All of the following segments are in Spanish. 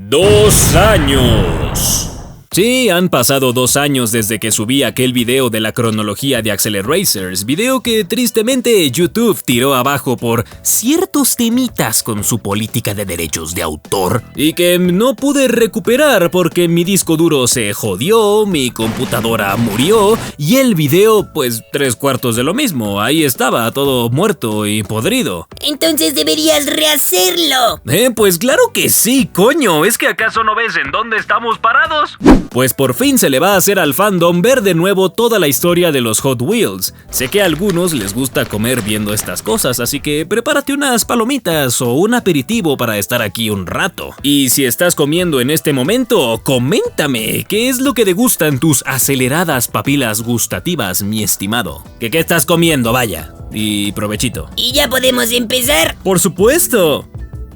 2 años. Sí, han pasado 2 años desde que subí aquel video de la cronología de Acceleracers, video que tristemente YouTube tiró abajo por ciertos temitas con su política de derechos de autor y que no pude recuperar porque mi disco duro se jodió, mi computadora murió y el video pues 3/4 de lo mismo, ahí estaba todo muerto y podrido. Entonces deberías rehacerlo. Pues claro que sí, coño, ¿es que acaso no ves en dónde estamos parados? Pues por fin se le va a hacer al fandom ver de nuevo toda la historia de los Hot Wheels. Sé que a algunos les gusta comer viendo estas cosas, así que prepárate unas palomitas o un aperitivo para estar aquí un rato. Y si estás comiendo en este momento, coméntame, ¿qué es lo que te gustan tus aceleradas papilas gustativas, mi estimado? ¿Qué estás comiendo, vaya? Y provechito. ¿Y ya podemos empezar? ¡Por supuesto!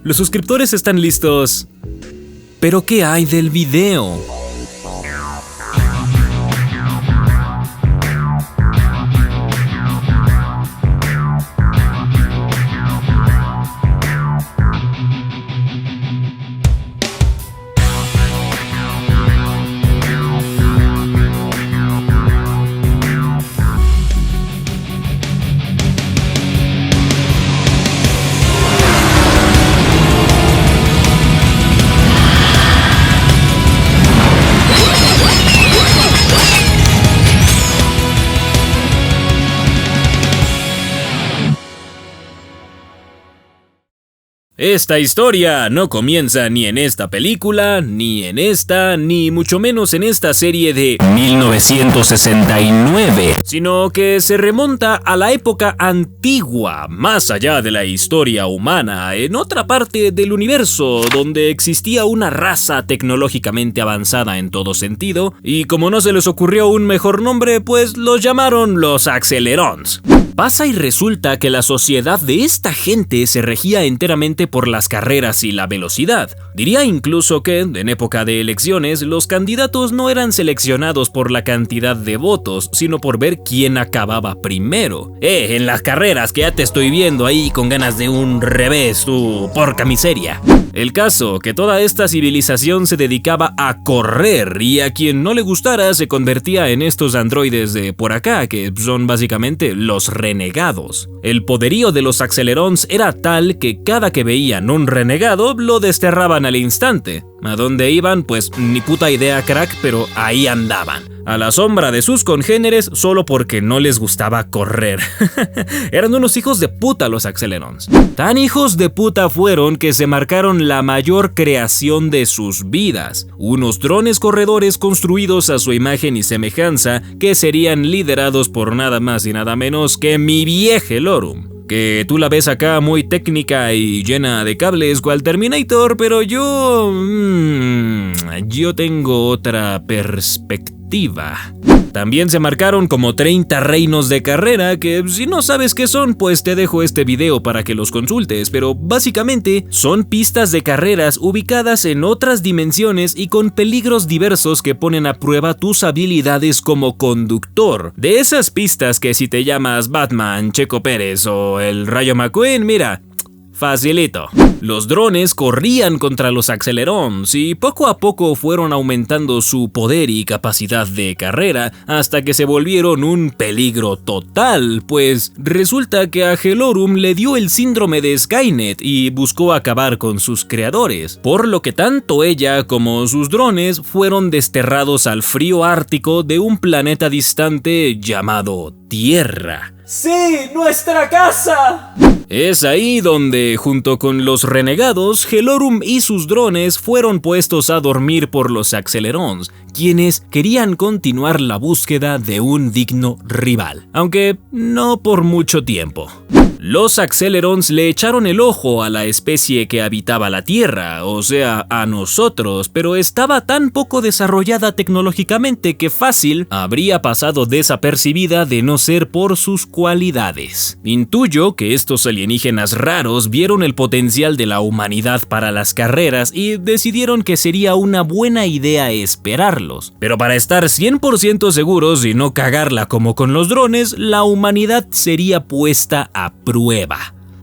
Los suscriptores están listos. ¿Pero qué hay del video? Esta historia no comienza ni en esta película, ni en esta, ni mucho menos en esta serie de 1969, sino que se remonta a la época antigua, más allá de la historia humana, en otra parte del universo, donde existía una raza tecnológicamente avanzada en todo sentido, y como no se les ocurrió un mejor nombre, pues los llamaron los Accelerons. Pasa y resulta que la sociedad de esta gente se regía enteramente por las carreras y la velocidad. Diría incluso que, en época de elecciones, los candidatos no eran seleccionados por la cantidad de votos, sino por ver quién acababa primero. En las carreras que ya te estoy viendo ahí con ganas de un revés, tu porca miseria. El caso, que toda esta civilización se dedicaba a correr y a quien no le gustara se convertía en estos androides de por acá, que son básicamente los renegados. El poderío de los Accelerons era tal que cada que veían un renegado lo desterraban al instante. ¿A dónde iban? Pues ni puta idea, crack, pero ahí andaban. A la sombra de sus congéneres solo porque no les gustaba correr. Eran unos hijos de puta los Accelerons. Tan hijos de puta fueron que se marcaron la mayor creación de sus vidas. Unos drones corredores construidos a su imagen y semejanza que serían liderados por nada más y nada menos que mi vieja Helorum. Que tú la ves acá muy técnica y llena de cables cual Terminator, pero yo tengo otra perspectiva. También se marcaron como 30 reinos de carrera que si no sabes qué son, pues te dejo este video para que los consultes, pero básicamente son pistas de carreras ubicadas en otras dimensiones y con peligros diversos que ponen a prueba tus habilidades como conductor. De esas pistas que si te llamas Batman, Checo Pérez o el Rayo McQueen, mira, facilito. Los drones corrían contra los Accelerons y poco a poco fueron aumentando su poder y capacidad de carrera hasta que se volvieron un peligro total, pues resulta que a Helorum le dio el síndrome de Skynet y buscó acabar con sus creadores, por lo que tanto ella como sus drones fueron desterrados al frío ártico de un planeta distante llamado Tierra. ¡Sí, nuestra casa! Es ahí donde, junto con los renegados, Helorum y sus drones fueron puestos a dormir por los Accelerons, quienes querían continuar la búsqueda de un digno rival, aunque no por mucho tiempo. Los Accelerons le echaron el ojo a la especie que habitaba la Tierra, o sea, a nosotros, pero estaba tan poco desarrollada tecnológicamente que fácil habría pasado desapercibida de no ser por sus cualidades. Intuyo que estos alienígenas raros vieron el potencial de la humanidad para las carreras y decidieron que sería una buena idea esperarlos. Pero para estar 100% seguros y no cagarla como con los drones, la humanidad sería puesta a prueba.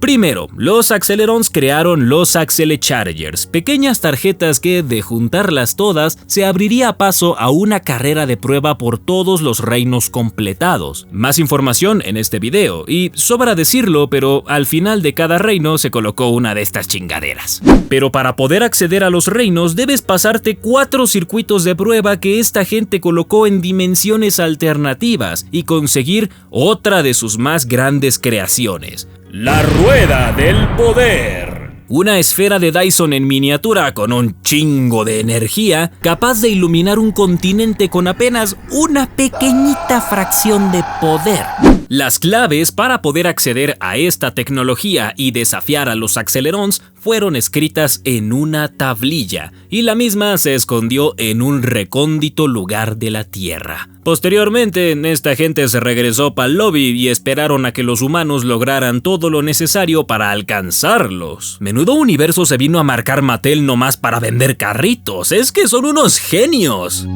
Primero, los Accelerons crearon los Accelechargers, pequeñas tarjetas que, de juntarlas todas, se abriría paso a una carrera de prueba por todos los reinos completados. Más información en este video, y sobra decirlo, pero al final de cada reino se colocó una de estas chingaderas. Pero para poder acceder a los reinos debes pasarte 4 circuitos de prueba que esta gente colocó en dimensiones alternativas y conseguir otra de sus más grandes creaciones: la Rueda del Poder. Una esfera de Dyson en miniatura con un chingo de energía, capaz de iluminar un continente con apenas una pequeñita fracción de poder. Las claves para poder acceder a esta tecnología y desafiar a los Accelerons fueron escritas en una tablilla, y la misma se escondió en un recóndito lugar de la Tierra. Posteriormente, esta gente se regresó para el lobby y esperaron a que los humanos lograran todo lo necesario para alcanzarlos. Menudo universo se vino a marcar Mattel nomás para vender carritos, es que son unos genios.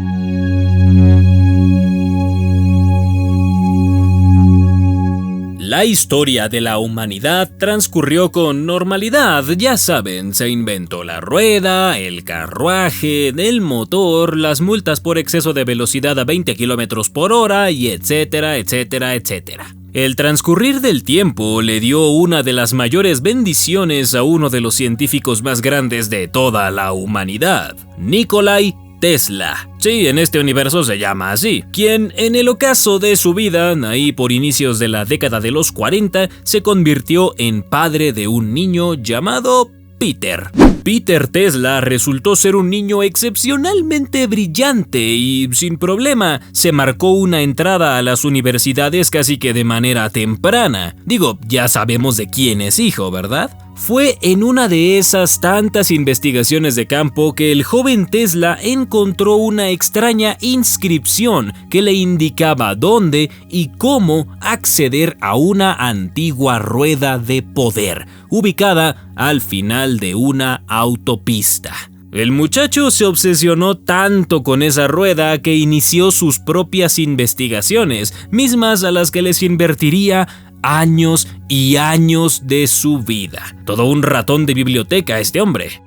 La historia de la humanidad transcurrió con normalidad, ya saben, se inventó la rueda, el carruaje, el motor, las multas por exceso de velocidad a 20 km por hora y etcétera, etcétera, etcétera. El transcurrir del tiempo le dio una de las mayores bendiciones a uno de los científicos más grandes de toda la humanidad, Nikola Tesla. Sí, en este universo se llama así, quien en el ocaso de su vida, ahí por inicios de la década de los 40, se convirtió en padre de un niño llamado Peter. Peter Tesla resultó ser un niño excepcionalmente brillante y, sin problema, se marcó una entrada a las universidades casi que de manera temprana. Digo, ya sabemos de quién es hijo, ¿verdad? Fue en una de esas tantas investigaciones de campo que el joven Tesla encontró una extraña inscripción que le indicaba dónde y cómo acceder a una antigua rueda de poder, ubicada al final de una autopista. El muchacho se obsesionó tanto con esa rueda que inició sus propias investigaciones, mismas a las que les invertiría años y años de su vida. Todo un ratón de biblioteca este hombre.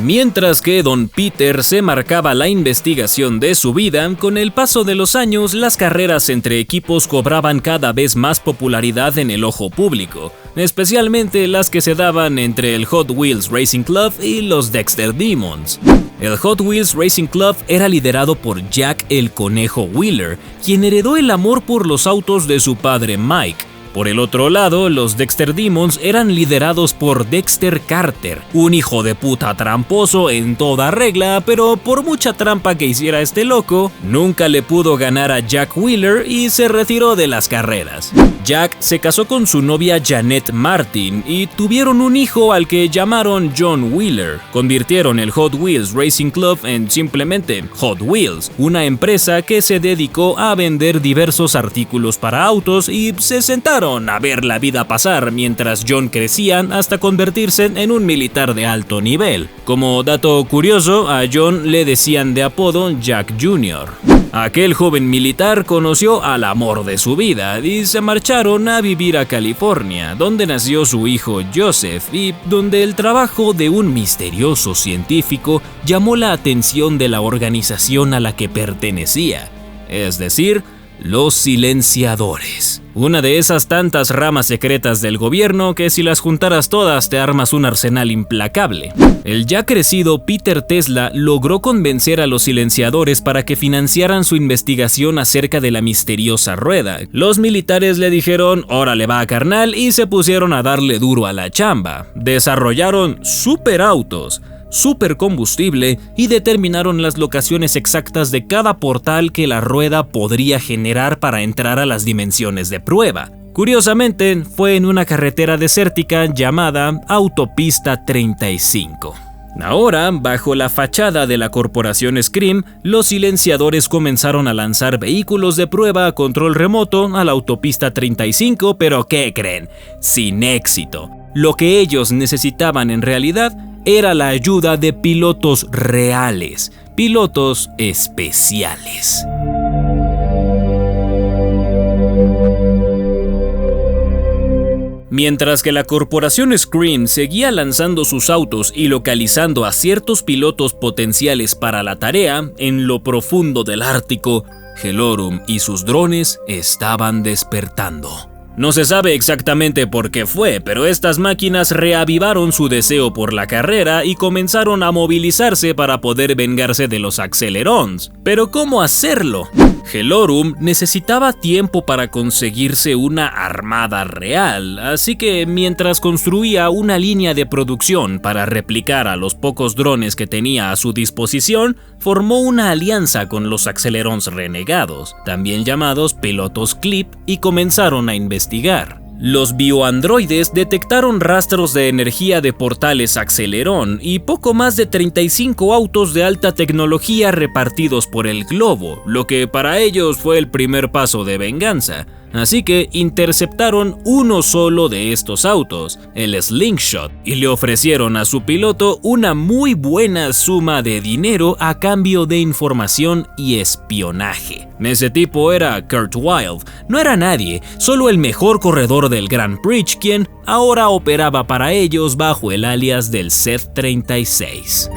Mientras que Don Peter se marcaba la investigación de su vida, con el paso de los años las carreras entre equipos cobraban cada vez más popularidad en el ojo público, especialmente las que se daban entre el Hot Wheels Racing Club y los Dexter Demons. El Hot Wheels Racing Club era liderado por Jack el Conejo Wheeler, quien heredó el amor por los autos de su padre Mike. Por el otro lado, los Dexter Demons eran liderados por Dexter Carter, un hijo de puta tramposo en toda regla, pero por mucha trampa que hiciera este loco, nunca le pudo ganar a Jack Wheeler y se retiró de las carreras. Jack se casó con su novia Janet Martin y tuvieron un hijo al que llamaron John Wheeler. Convirtieron el Hot Wheels Racing Club en simplemente Hot Wheels, una empresa que se dedicó a vender diversos artículos para autos, y se sentaron a ver la vida pasar mientras John crecía hasta convertirse en un militar de alto nivel. Como dato curioso, a John le decían de apodo Jack Jr. Aquel joven militar conoció al amor de su vida y se marcharon a vivir a California, donde nació su hijo Joseph y donde el trabajo de un misterioso científico llamó la atención de la organización a la que pertenecía, es decir, los silenciadores. Una de esas tantas ramas secretas del gobierno que si las juntaras todas te armas un arsenal implacable. El ya crecido Peter Tesla logró convencer a los silenciadores para que financiaran su investigación acerca de la misteriosa rueda. Los militares le dijeron, órale va carnal, y se pusieron a darle duro a la chamba. Desarrollaron superautos, supercombustible y determinaron las locaciones exactas de cada portal que la rueda podría generar para entrar a las dimensiones de prueba. Curiosamente, fue en una carretera desértica llamada Autopista 35. Ahora, bajo la fachada de la corporación Scream, los silenciadores comenzaron a lanzar vehículos de prueba a control remoto a la Autopista 35, pero ¿qué creen? Sin éxito. Lo que ellos necesitaban en realidad era la ayuda de pilotos reales, pilotos especiales. Mientras que la corporación Scream seguía lanzando sus autos y localizando a ciertos pilotos potenciales para la tarea, en lo profundo del Ártico, Hellorum y sus drones estaban despertando. No se sabe exactamente por qué fue, pero estas máquinas reavivaron su deseo por la carrera y comenzaron a movilizarse para poder vengarse de los Accelerons. ¿Pero cómo hacerlo? Hellorum necesitaba tiempo para conseguirse una armada real, así que mientras construía una línea de producción para replicar a los pocos drones que tenía a su disposición, formó una alianza con los Accelerons renegados, también llamados pilotos Clip, y comenzaron a investigar. Los bioandroides detectaron rastros de energía de portales Acceleron y poco más de 35 autos de alta tecnología repartidos por el globo, lo que para ellos fue el primer paso de venganza. Así que interceptaron uno solo de estos autos, el Slingshot, y le ofrecieron a su piloto una muy buena suma de dinero a cambio de información y espionaje. Ese tipo era Kurt Wild, no era nadie, solo el mejor corredor del Grand Prix, quien ahora operaba para ellos bajo el alias del Z-36.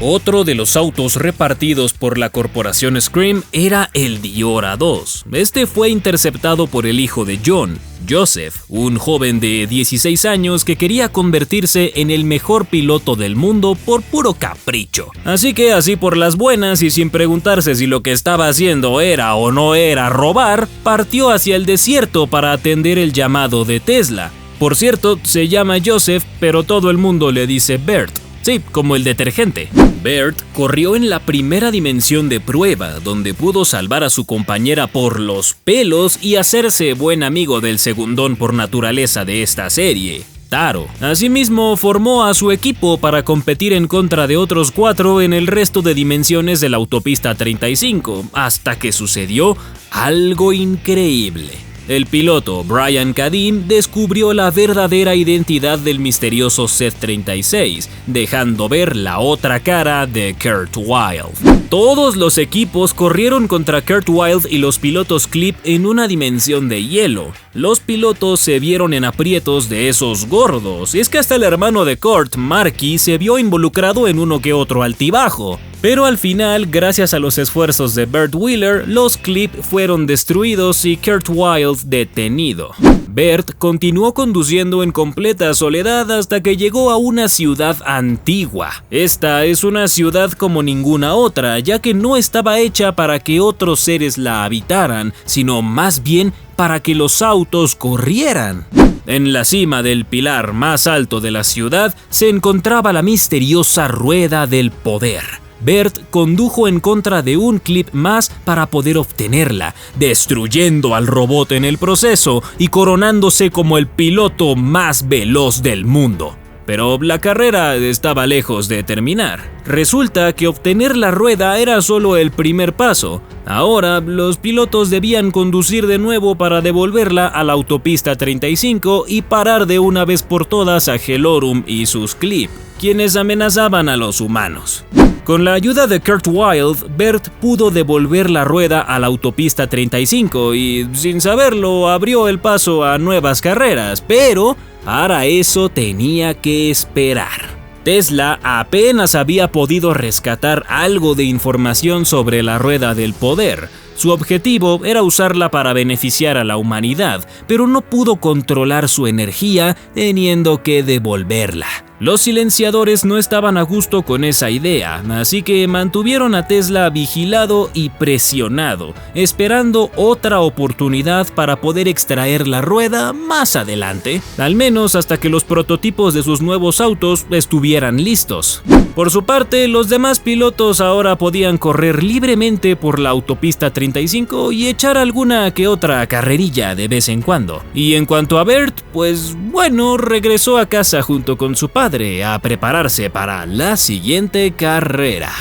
Otro de los autos repartidos por la corporación Scream era el Diora 2. Este fue interceptado por el hijo de John, Joseph, un joven de 16 años que quería convertirse en el mejor piloto del mundo por puro capricho. Así que así por las buenas y sin preguntarse si lo que estaba haciendo era o no era robar, partió hacia el desierto para atender el llamado de Tesla. Por cierto, se llama Joseph, pero todo el mundo le dice Bert. Sí, como el detergente. Bert corrió en la primera dimensión de prueba, donde pudo salvar a su compañera por los pelos y hacerse buen amigo del segundón por naturaleza de esta serie, Taro. Asimismo, formó a su equipo para competir en contra de otros 4 en el resto de dimensiones de la autopista 35, hasta que sucedió algo increíble. El piloto Brian Kadim descubrió la verdadera identidad del misterioso Z-36, dejando ver la otra cara de Kurt Wild. Todos los equipos corrieron contra Kurt Wild y los pilotos Clip en una dimensión de hielo. Los pilotos se vieron en aprietos de esos gordos, y es que hasta el hermano de Kurt, Marky, se vio involucrado en uno que otro altibajo. Pero al final, gracias a los esfuerzos de Bert Wheeler, los Clip fueron destruidos y Kurt Wild detenido. Bert continuó conduciendo en completa soledad hasta que llegó a una ciudad antigua. Esta es una ciudad como ninguna otra, ya que no estaba hecha para que otros seres la habitaran, sino más bien para que los autos corrieran. En la cima del pilar más alto de la ciudad se encontraba la misteriosa Rueda del Poder. Bert condujo en contra de un Clip más para poder obtenerla, destruyendo al robot en el proceso y coronándose como el piloto más veloz del mundo. Pero la carrera estaba lejos de terminar. Resulta que obtener la rueda era solo el primer paso. Ahora, los pilotos debían conducir de nuevo para devolverla a la autopista 35 y parar de una vez por todas a Hellorum y sus Clip, quienes amenazaban a los humanos. Con la ayuda de Kurt Wild, Bert pudo devolver la rueda a la autopista 35 y, sin saberlo, abrió el paso a nuevas carreras, pero para eso tenía que esperar. Tesla apenas había podido rescatar algo de información sobre la Rueda del Poder. Su objetivo era usarla para beneficiar a la humanidad, pero no pudo controlar su energía teniendo que devolverla. Los silenciadores no estaban a gusto con esa idea, así que mantuvieron a Tesla vigilado y presionado, esperando otra oportunidad para poder extraer la rueda más adelante, al menos hasta que los prototipos de sus nuevos autos estuvieran listos. Por su parte, los demás pilotos ahora podían correr libremente por la autopista 35 y echar alguna que otra carrerilla de vez en cuando. Y en cuanto a Bert, pues bueno, regresó a casa junto con su padre a prepararse para la siguiente carrera.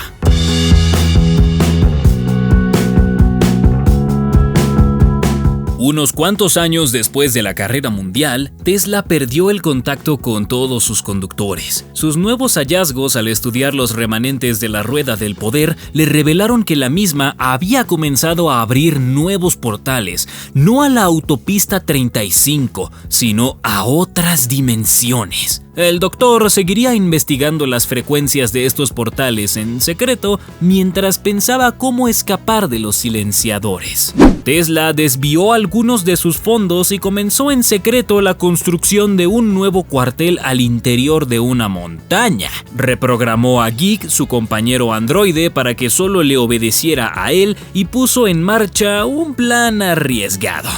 Unos cuantos años después de la carrera mundial, Tesla perdió el contacto con todos sus conductores. Sus nuevos hallazgos al estudiar los remanentes de la rueda del poder le revelaron que la misma había comenzado a abrir nuevos portales, no a la autopista 35, sino a otras dimensiones. El doctor seguiría investigando las frecuencias de estos portales en secreto mientras pensaba cómo escapar de los silenciadores. Tesla desvió algunos de sus fondos y comenzó en secreto la construcción de un nuevo cuartel al interior de una montaña. Reprogramó a Geek, su compañero androide, para que solo le obedeciera a él y puso en marcha un plan arriesgado.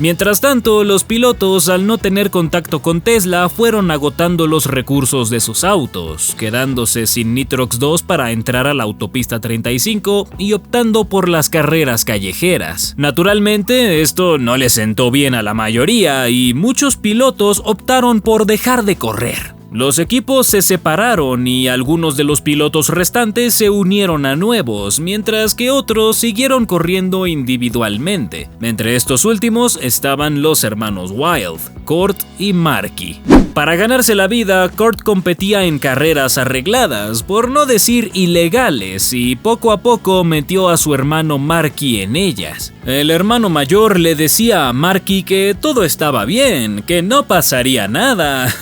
Mientras tanto, los pilotos, al no tener contacto con Tesla, fueron agotando los recursos de sus autos, quedándose sin Nitrox 2 para entrar a la autopista 35 y optando por las carreras callejeras. Naturalmente, esto no le sentó bien a la mayoría y muchos pilotos optaron por dejar de correr. Los equipos se separaron y algunos de los pilotos restantes se unieron a nuevos, mientras que otros siguieron corriendo individualmente. Entre estos últimos estaban los hermanos Wild, Kurt y Marky. Para ganarse la vida, Kurt competía en carreras arregladas, por no decir ilegales, y poco a poco metió a su hermano Marky en ellas. El hermano mayor le decía a Marky que todo estaba bien, que no pasaría nada,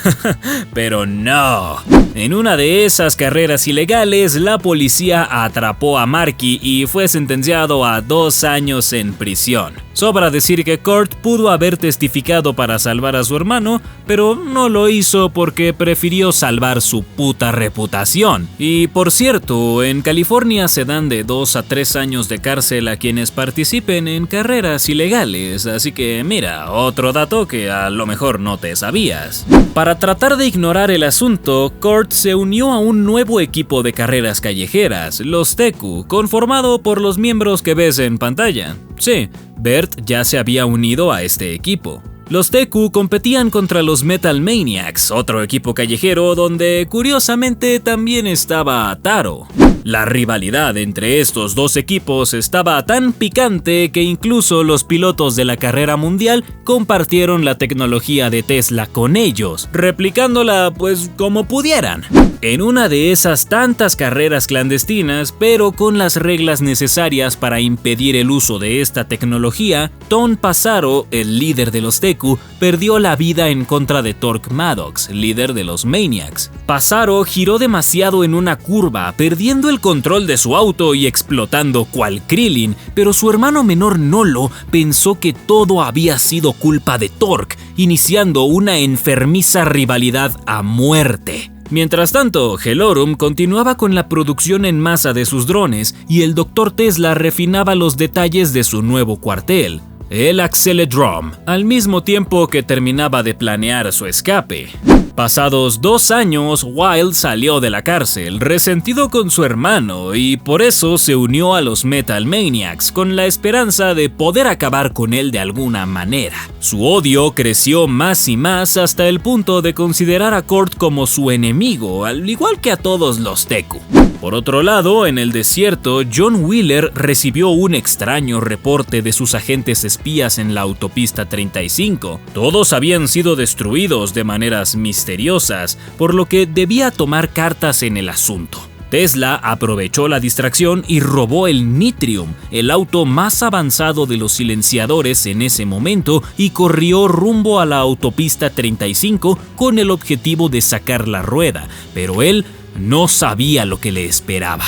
pero no. En una de esas carreras ilegales, la policía atrapó a Marky y fue sentenciado a 2 años en prisión. Sobra decir que Kurt pudo haber testificado para salvar a su hermano, pero no lo hizo porque prefirió salvar su puta reputación. Y por cierto, en California se dan de 2 a 3 años de cárcel a quienes participen en carreras ilegales, así que mira, otro dato que a lo mejor no te sabías. Para tratar de ignorar el asunto, Kurt se unió a un nuevo equipo de carreras callejeras, los Teku, conformado por los miembros que ves en pantalla. Sí, Bert ya se había unido a este equipo. Los Teku competían contra los Metal Maniacs, otro equipo callejero donde curiosamente también estaba Taro. La rivalidad entre estos dos equipos estaba tan picante que incluso los pilotos de la carrera mundial compartieron la tecnología de Tesla con ellos, replicándola pues como pudieran. En una de esas tantas carreras clandestinas, pero con las reglas necesarias para impedir el uso de esta tecnología, Tom Passaro, el líder de los Teku, perdió la vida en contra de Torque Maddox, líder de los Maniacs. Passaro giró demasiado en una curva, perdiendo el control de su auto y explotando cual Krillin, pero su hermano menor Nolo pensó que todo había sido culpa de Torque, iniciando una enfermiza rivalidad a muerte. Mientras tanto, Hellorum continuaba con la producción en masa de sus drones y el Dr. Tesla refinaba los detalles de su nuevo cuartel, el Acceledrome, al mismo tiempo que terminaba de planear su escape. Pasados 2 años, Wild salió de la cárcel, resentido con su hermano, y por eso se unió a los Metal Maniacs, con la esperanza de poder acabar con él de alguna manera. Su odio creció más y más hasta el punto de considerar a Kurt como su enemigo, al igual que a todos los Teku. Por otro lado, en el desierto, John Wheeler recibió un extraño reporte de sus agentes espías en la autopista 35. Todos habían sido destruidos de maneras misteriosas, por lo que debía tomar cartas en el asunto. Tesla aprovechó la distracción y robó el Nitrium, el auto más avanzado de los silenciadores en ese momento, y corrió rumbo a la autopista 35 con el objetivo de sacar la rueda, pero él no sabía lo que le esperaba.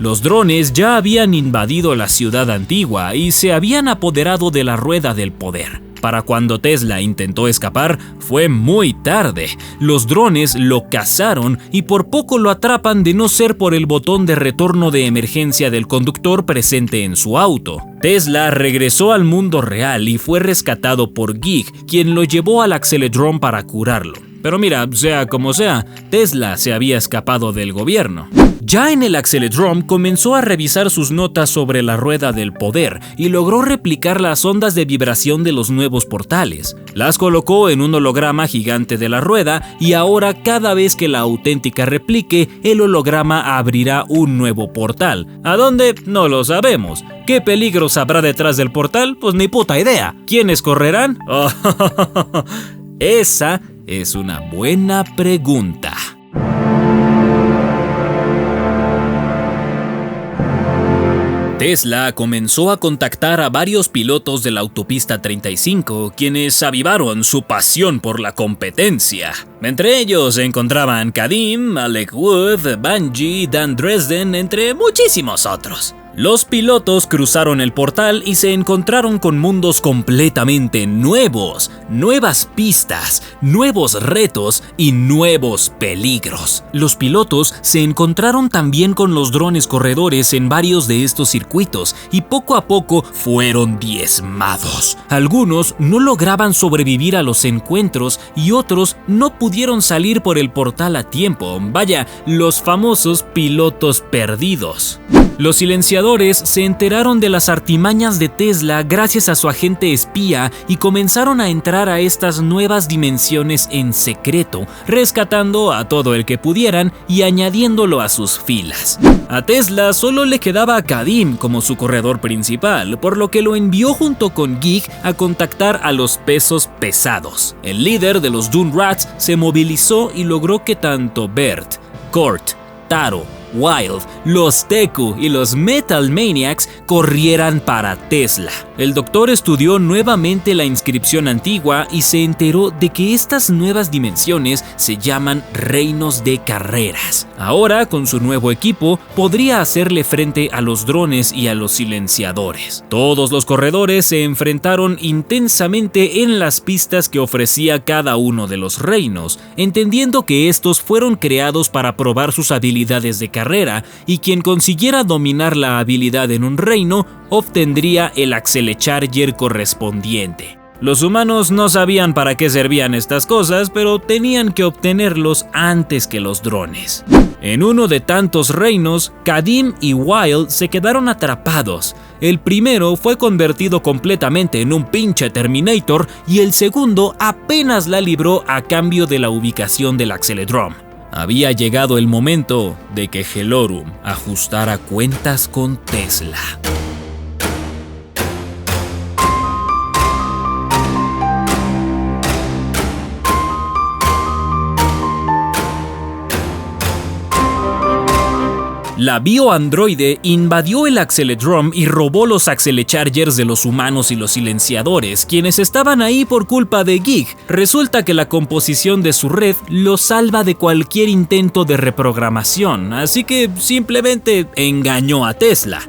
Los drones ya habían invadido la ciudad antigua y se habían apoderado de la rueda del poder. Para cuando Tesla intentó escapar, fue muy tarde. Los drones lo cazaron y por poco lo atrapan de no ser por el botón de retorno de emergencia del conductor presente en su auto. Tesla regresó al mundo real y fue rescatado por Geek, quien lo llevó al Acceledrome para curarlo. Pero mira, sea como sea, Tesla se había escapado del gobierno. Ya en el Acceledrome comenzó a revisar sus notas sobre la rueda del poder y logró replicar las ondas de vibración de los nuevos portales. Las colocó en un holograma gigante de la rueda y ahora cada vez que la auténtica replique, el holograma abrirá un nuevo portal. ¿A dónde? No lo sabemos. ¿Qué peligros habrá detrás del portal? Pues ni puta idea. ¿Quiénes correrán? Oh, esa es una buena pregunta. Tesla comenzó a contactar a varios pilotos de la autopista 35, quienes avivaron su pasión por la competencia. Entre ellos se encontraban Kadim, Alec Wood, Bungie, Dan Dresden, entre muchísimos otros. Los pilotos cruzaron el portal y se encontraron con mundos completamente nuevos, nuevas pistas, nuevos retos y nuevos peligros. Los pilotos se encontraron también con los drones corredores en varios de estos circuitos y poco a poco fueron diezmados. Algunos no lograban sobrevivir a los encuentros y otros no pudieron salir por el portal a tiempo. Vaya, los famosos pilotos perdidos. Los silenciadores se enteraron de las artimañas de Tesla gracias a su agente espía y comenzaron a entrar a estas nuevas dimensiones en secreto, rescatando a todo el que pudieran y añadiéndolo a sus filas. A Tesla solo le quedaba a Kadim como su corredor principal, por lo que lo envió junto con Geek a contactar a los pesos pesados. El líder de los Dune Rats se movilizó y logró que tanto Bert, Kurt, Taro, Wild, los Teku y los Metal Maniacs corrieran para Tesla. El doctor estudió nuevamente la inscripción antigua y se enteró de que estas nuevas dimensiones se llaman reinos de carreras. Ahora, con su nuevo equipo, podría hacerle frente a los drones y a los silenciadores. Todos los corredores se enfrentaron intensamente en las pistas que ofrecía cada uno de los reinos, entendiendo que estos fueron creados para probar sus habilidades de carrera, y quien consiguiera dominar la habilidad en un reino obtendría el Accelecharger correspondiente. Los humanos no sabían para qué servían estas cosas, pero tenían que obtenerlos antes que los drones. En uno de tantos reinos, Kadim y Wild se quedaron atrapados. El primero fue convertido completamente en un pinche Terminator y el segundo apenas la libró a cambio de la ubicación del Acceledrome. Había llegado el momento de que Hellorum ajustara cuentas con Tesla. La bioandroide invadió el Acceledrome y robó los Accelechargers de los humanos y los silenciadores, quienes estaban ahí por culpa de Geek. Resulta que la composición de su red lo salva de cualquier intento de reprogramación, así que simplemente engañó a Tesla.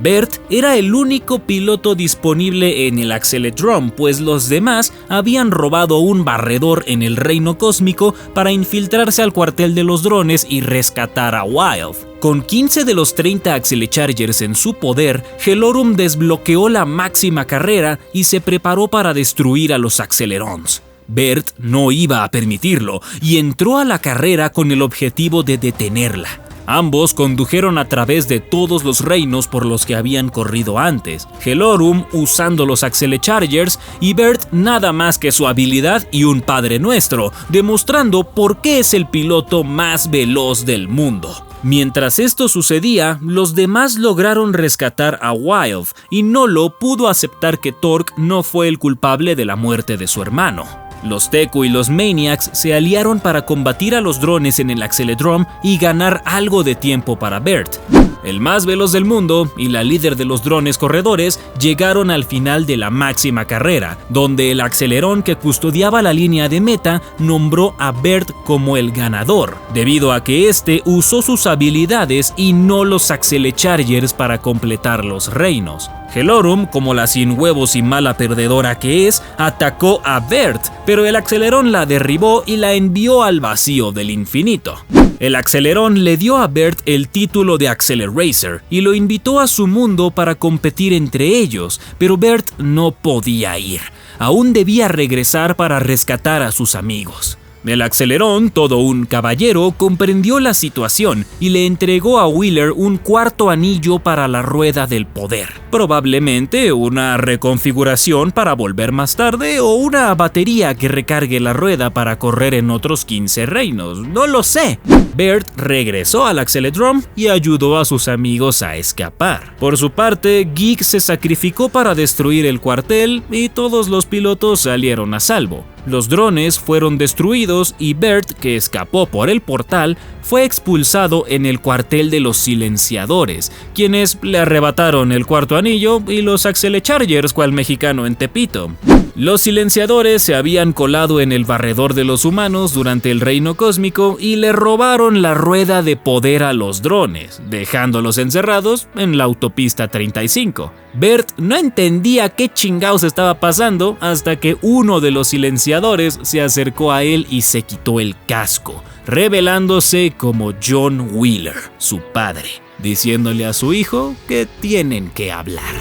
Bert era el único piloto disponible en el Acceledrome, pues los demás habían robado un barredor en el reino cósmico para infiltrarse al cuartel de los drones y rescatar a Wild. Con 15 de los 30 Accelechargers en su poder, Hellorum desbloqueó la máxima carrera y se preparó para destruir a los Accelerons. Bert no iba a permitirlo y entró a la carrera con el objetivo de detenerla. Ambos condujeron a través de todos los reinos por los que habían corrido antes, Hellorum usando los Accelechargers y Bert nada más que su habilidad y un Padre Nuestro, demostrando por qué es el piloto más veloz del mundo. Mientras esto sucedía, los demás lograron rescatar a Wild y Nolo pudo aceptar que Torque no fue el culpable de la muerte de su hermano. Los Teku y los Maniacs se aliaron para combatir a los drones en el Acceledrome y ganar algo de tiempo para Bert. El más veloz del mundo y la líder de los drones corredores llegaron al final de la máxima carrera, donde el Accelerón que custodiaba la línea de meta nombró a Bert como el ganador, debido a que este usó sus habilidades y no los Accelechargers para completar los reinos. Hellorum, como la sin huevos y mala perdedora que es, atacó a Bert, pero el Accelerón la derribó y la envió al vacío del infinito. El Accelerón le dio a Bert el título de Acceleracer y lo invitó a su mundo para competir entre ellos, pero Bert no podía ir. Aún debía regresar para rescatar a sus amigos. El Accelerón, todo un caballero, comprendió la situación y le entregó a Wheeler un cuarto anillo para la rueda del poder. Probablemente una reconfiguración para volver más tarde o una batería que recargue la rueda para correr en otros 15 reinos, no lo sé. Bert regresó al Acceledrome y ayudó a sus amigos a escapar. Por su parte, Geek se sacrificó para destruir el cuartel y todos los pilotos salieron a salvo. Los drones fueron destruidos y Bert, que escapó por el portal, fue expulsado en el cuartel de los silenciadores, quienes le arrebataron el cuarto anillo y los Accelechargers cual mexicano en Tepito. Los silenciadores se habían colado en el barredor de los humanos durante el reino cósmico y le robaron la rueda de poder a los drones, dejándolos encerrados en la autopista 35. Bert no entendía qué chingados estaba pasando hasta que uno de los silenciadores se acercó a él y se quitó el casco, revelándose como John Wheeler, su padre, diciéndole a su hijo que tienen que hablar.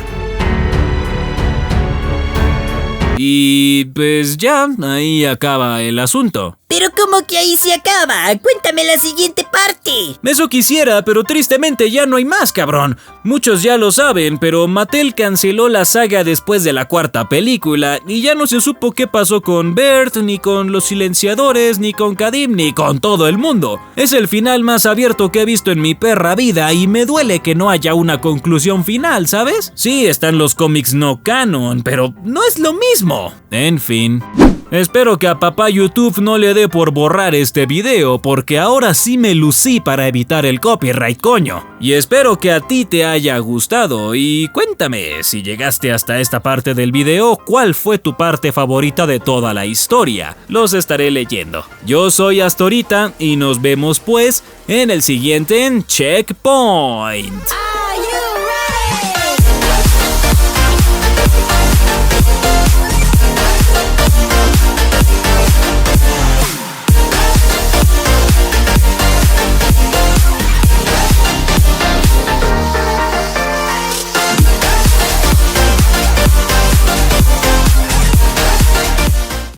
Y pues ya, ahí acaba el asunto. Pero ¿cómo que ahí se acaba? Cuéntame la siguiente parte. Eso quisiera, pero tristemente ya no hay más, cabrón. Muchos ya lo saben, pero Mattel canceló la saga después de la cuarta película y ya no se supo qué pasó con Bert, ni con los silenciadores, ni con Kadim, ni con todo el mundo. Es el final más abierto que he visto en mi perra vida y me duele que no haya una conclusión final, ¿sabes? Sí, están los cómics no canon, pero no es lo mismo. En fin. Espero que a papá YouTube no le dé por borrar este video, porque ahora sí me lucí para evitar el copyright, coño. Y espero que a ti te haya gustado y cuéntame, si llegaste hasta esta parte del video, ¿cuál fue tu parte favorita de toda la historia? Los estaré leyendo. Yo soy Astorita y nos vemos pues en el siguiente Checkpoint.